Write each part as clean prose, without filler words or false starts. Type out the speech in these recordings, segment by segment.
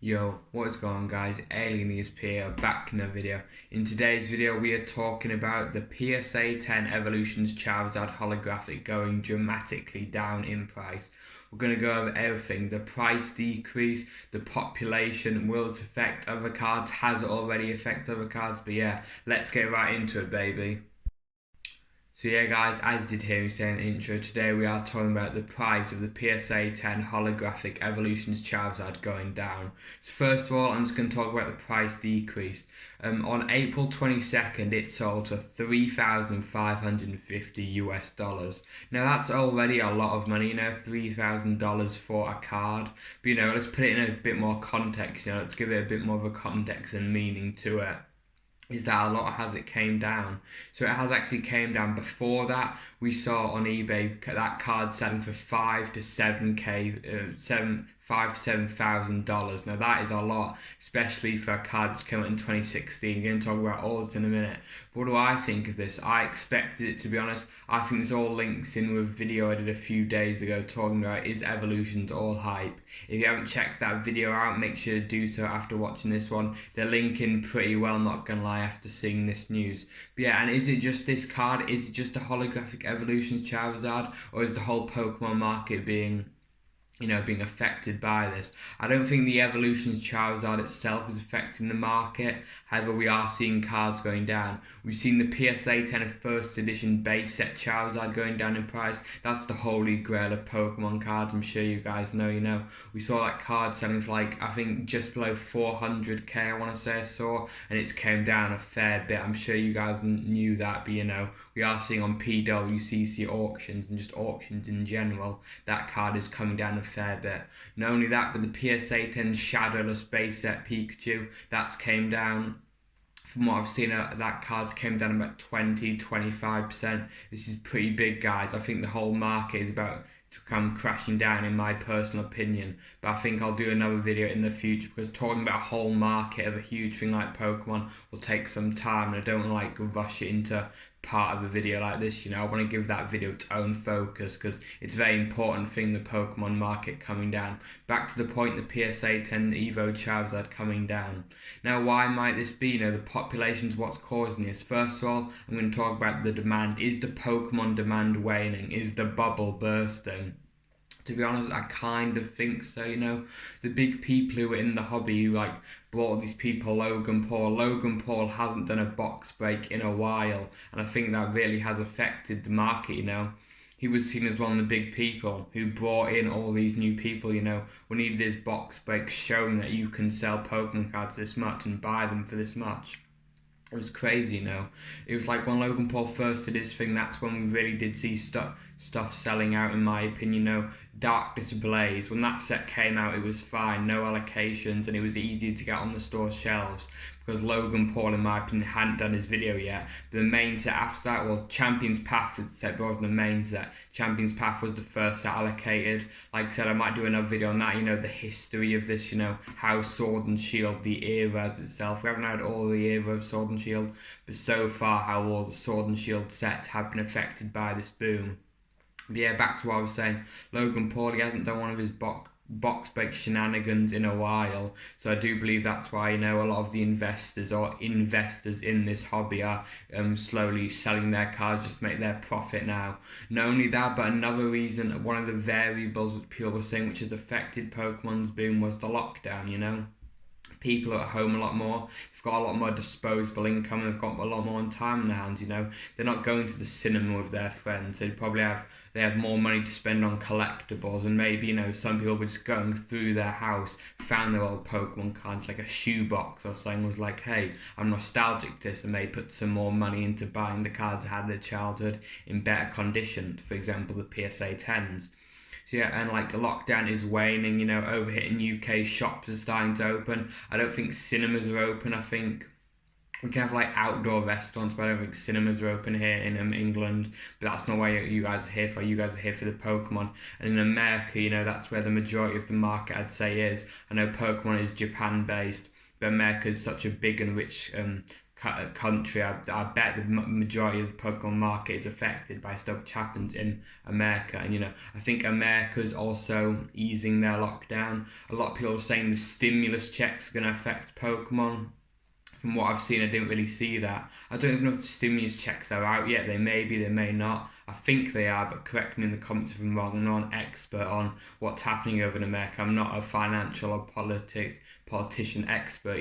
Yo, what is going on guys? Alien ESP here, back in a video. In today's video we are talking about the PSA 10 Evolutions Charizard holographic going dramatically down in price. We're going to go over everything, the price decrease, the population, will it affect other cards, has it already affected other cards, but yeah, let's get right into it baby. So yeah guys, as you did hear me say in the intro, today we are talking about the price of the PSA 10 holographic Evolutions Charizard going down. So first of all, I'm just going to talk about the price decrease. On April 22nd, it sold for $3,550 US. Now that's already a lot of money, $3,000 for a card. But let's put it in a bit more context, let's give it a bit more of a context and meaning to it. Is that a lot has it came down. So it has actually came down. Before that, we saw on eBay that card selling for $5,000 to $7,000. Now that is a lot, especially for a card which came out in 2016. We're going to talk about all this in a minute. What do I think of this? I expected it, to be honest. I think this all links in with a video I did a few days ago talking about is Evolutions all hype. If you haven't checked that video out, make sure to do so after watching this one. They're linking pretty well, not gonna lie, after seeing this news. But yeah, and is it just this card? Is it just a holographic Evolutions Charizard? Or is the whole Pokemon market being affected by this? I don't think the Evolutions Charizard itself is affecting the market. However, we are seeing cards going down. We've seen the PSA 10 first edition base set Charizard going down in price. That's the holy grail of Pokemon cards. I'm sure you guys know. We saw that card selling for I think just below 400k, I want to say I saw, and it's came down a fair bit. I'm sure you guys knew that, but we are seeing on PWCC auctions and just auctions in general, that card is coming down a fair bit. Not only that, but the PSA 10 Shadowless base set Pikachu, that's came down. From what I've seen, that card's came down about 20-25%. This is pretty big, guys. I think the whole market is about to come crashing down, in my personal opinion. But I think I'll do another video in the future, because talking about a whole market of a huge thing like Pokemon will take some time, and I don't want to rush it into part of a video like this. I want to give that video its own focus, because it's a very important thing, the Pokemon market coming down. Back to the point, the PSA 10 Evo Charizard coming down. Now, why might this be? The population's what's causing this. First of all, I'm going to talk about the demand. Is the Pokemon demand waning? Is the bubble bursting? To be honest, I kind of think so, The big people who were in the hobby who brought these people Logan Paul. Logan Paul hasn't done a box break in a while, and I think that really has affected the market, He was seen as one of the big people who brought in all these new people, We needed his box break showing that you can sell Pokemon cards this much and buy them for this much. It was crazy, It was like when Logan Paul first did his thing, that's when we really did see stuff selling out, in my opinion, Darkness Ablaze. When that set came out, it was fine, no allocations, and it was easy to get on the store shelves, because Logan Paul, in my opinion, hadn't done his video yet. But the main set after that, well, Champion's Path was the set, but it wasn't the main set. Champion's Path was the first set allocated. Like I said, I might do another video on that, the history of this, how Sword and Shield, the era as itself. We haven't had all the era of Sword and Shield, but so far how all the Sword and Shield sets have been affected by this boom. But yeah, back to what I was saying. Logan Paul, he hasn't done one of his box break shenanigans in a while, so I do believe that's why a lot of the investors in this hobby are slowly selling their cards just to make their profit now. Not only that, but another reason, one of the variables that people were saying which has affected Pokemon's boom was the lockdown. People are at home a lot more. They've got a lot more disposable income, and they've got a lot more time on their hands. They're not going to the cinema with their friends. They have more money to spend on collectibles, and maybe some people were just going through their house, found their old Pokemon cards, like a shoebox or something, was like, hey, I'm nostalgic to this, and may put some more money into buying the cards that had their childhood in better condition. For example, the PSA 10s. So yeah, and the lockdown is waning, over here in UK, shops are starting to open. I don't think cinemas are open. I think we can have outdoor restaurants, but I don't think cinemas are open here in England. But that's not what you guys are here for. You guys are here for the Pokemon. And in America, that's where the majority of the market, I'd say, is. I know Pokemon is Japan based, but America is such a big and rich country, I bet the majority of the Pokemon market is affected by stuff which happens in America. And I think America's also easing their lockdown. A lot of people are saying the stimulus checks are going to affect Pokemon. From what I've seen, I didn't really see that. I don't even know if the stimulus checks are out yet. They may be, they may not. I think they are, but correct me in the comments if I'm wrong. I'm not an expert on what's happening over in America. I'm not a financial or politician expert,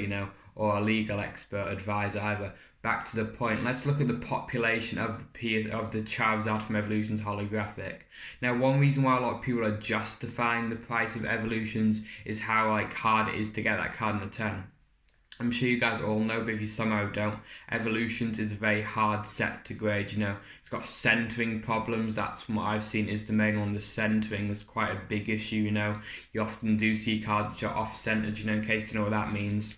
or a legal expert advisor either. Back to the point, let's look at the population of the Charizard from Evolutions holographic. Now, one reason why a lot of people are justifying the price of Evolutions is how hard it is to get that card in a 10. I'm sure you guys all know, but if you somehow don't, Evolutions is a very hard set to grade. It's got centering problems. That's from what I've seen is the main one. The centering is quite a big issue. You often do see cards which are off-centered. In case you know what that means.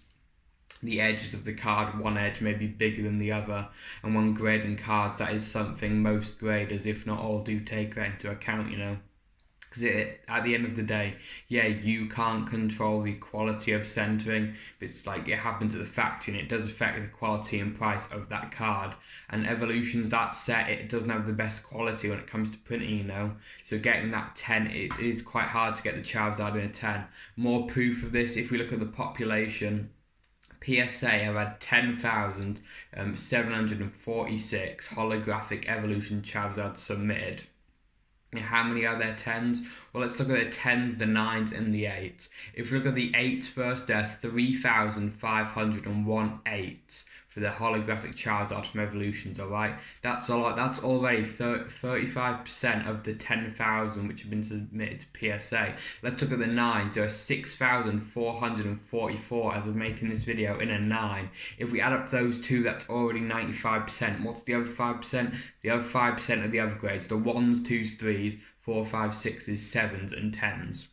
The edges of the card, one edge may be bigger than the other, and when grading cards, that is something most graders, if not all, do take that into account. Because at the end of the day, you can't control the quality of centering. It's it happens at the factory and it does affect the quality and price of that card. And Evolutions, that set, it doesn't have the best quality when it comes to printing, So getting that 10, it is quite hard to get the Charizard in a 10. More proof of this, if we look at the population, PSA have had 10,746 holographic Evolution Charizard submitted. How many are there 10s? Well, let's look at the 10s, the 9s, and the 8s. If we look at the 8s first, there are 3,501 8s for the holographic Charizard from Evolutions, alright? That's a lot. That's already 35% of the 10,000 which have been submitted to PSA. Let's look at the 9s. There are 6,444 as of making this video in a 9. If we add up those two, that's already 95%. What's the other 5%? The other 5% of the other grades, the 1s, 2s, 3s, 4, 5, 6s, 7s, and 10s.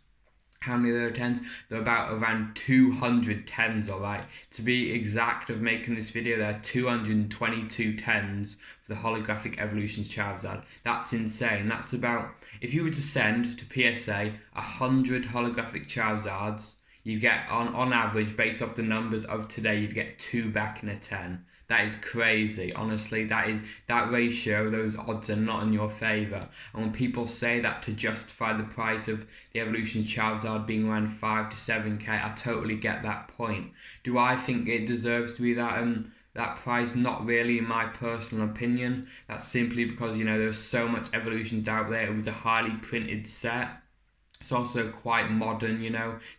How many of there are 10s? There are around 200 10s, alright? To be exact of making this video, there are 222 10s for the holographic Evolutions Charizard. That's insane. That's about, if you were to send to PSA 100 holographic Charizards, you get, on average, based off the numbers of today, you'd get 2 back in a 10. That is crazy, honestly. That ratio, those odds are not in your favour. And when people say that to justify the price of the Evolution Charizard being around 5 to 7k, I totally get that point. Do I think it deserves to be that price? Not really, in my personal opinion. That's simply because, there's so much Evolutions out there. It was a highly printed set. It's also quite modern,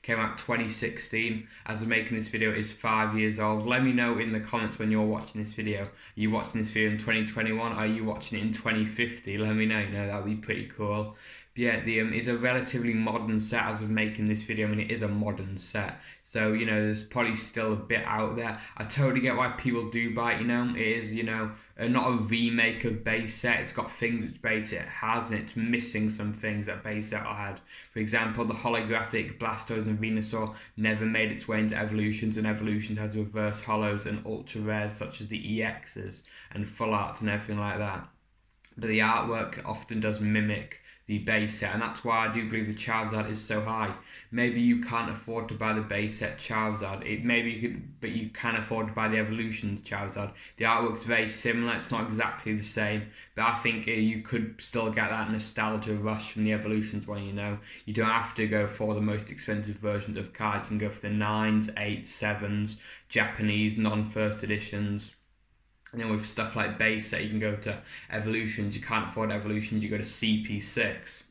came out 2016. As of making this video, it's 5 years old. Let me know in the comments when you're watching this video. Are you watching this video in 2021? Are you watching it in 2050? Let me know, that'd be pretty cool. But yeah, it's a relatively modern set as of making this video. It is a modern set. So, there's probably still a bit out there. I totally get why people do buy it, It is, not a remake of base set. It's got things which base set has, and it's missing some things that base set had. For example, the holographic Blastoise and Venusaur never made its way into Evolutions, and Evolutions has reverse holos and ultra rares such as the EXs and full arts and everything like that. But the artwork often does mimic the base set, and that's why I do believe the Charizard is so high. Maybe you can't afford to buy the base set Charizard. But you can afford to buy the Evolutions Charizard. The artwork's very similar. It's not exactly the same, but I think you could still get that nostalgia rush from the Evolutions one. You don't have to go for the most expensive versions of cards. You can go for the 9s, 8s, 7s, Japanese non-first editions. And then with stuff like base set, you can go to Evolutions. You can't afford Evolutions, you go to CP6.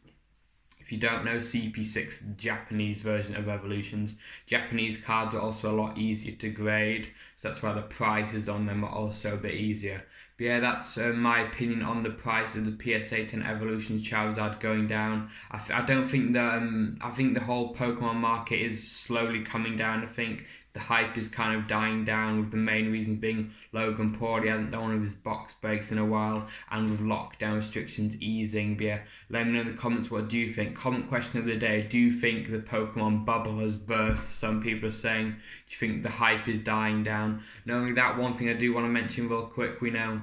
If you don't know, CP6, the Japanese version of Evolutions. Japanese cards are also a lot easier to grade, so that's why the prices on them are also a bit easier. But yeah, that's my opinion on the price of the PSA 10 Evolutions Charizard going down. I don't think I think the whole Pokemon market is slowly coming down. I think the hype is kind of dying down, with the main reason being Logan Paul. He hasn't done one of his box breaks in a while, and with lockdown restrictions easing. But yeah, let me know in the comments, what do you think? Comment question of the day: do you think the Pokemon bubble has burst? Some people are saying. Do you think the hype is dying down? Not only that, one thing I do want to mention real quick, we know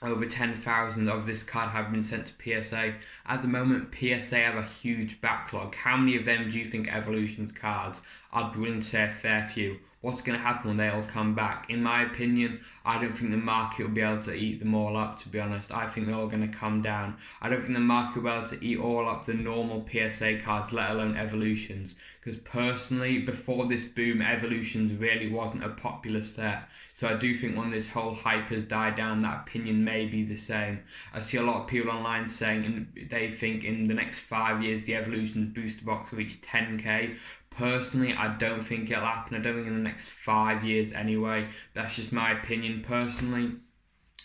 over 10,000 of this card have been sent to PSA. At the moment, PSA have a huge backlog. How many of them do you think Evolutions cards I'd be willing to say a fair few. What's going to happen when they all come back? In my opinion, I don't think the market will be able to eat them all up, to be honest. I think they're all going to come down. I don't think the market will be able to eat all up the normal PSA cards, let alone Evolutions. Because personally, before this boom, Evolutions really wasn't a popular set. So I do think when this whole hype has died down, that opinion may be the same. I see a lot of people online saying they think in the next 5 years the Evolutions booster box will reach 10k. Personally, I don't think it'll happen. I don't think in the next 5 years anyway. That's just my opinion personally.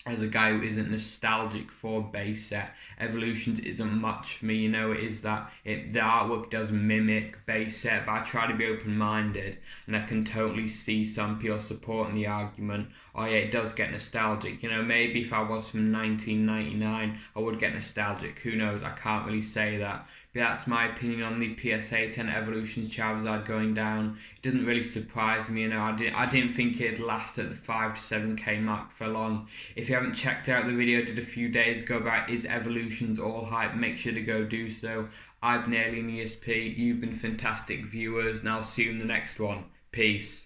As a guy who isn't nostalgic for base set, Evolutions isn't much for me. You know, it is that the artwork does mimic base set, but I try to be open-minded, and I can totally see some people supporting the argument, oh yeah, it does get nostalgic. You know, maybe if I was from 1999, I would get nostalgic. Who knows? I can't really say that. But that's my opinion on the PSA 10 Evolutions Charizard going down. It doesn't really surprise me, you know. I didn't think it'd last at the 5 to 7k mark for long. If you haven't checked out the video I did a few days ago about is Evolutions all hype, make sure to go do so. I've been Alien ESP, you've been fantastic viewers, and I'll see you in the next one. Peace.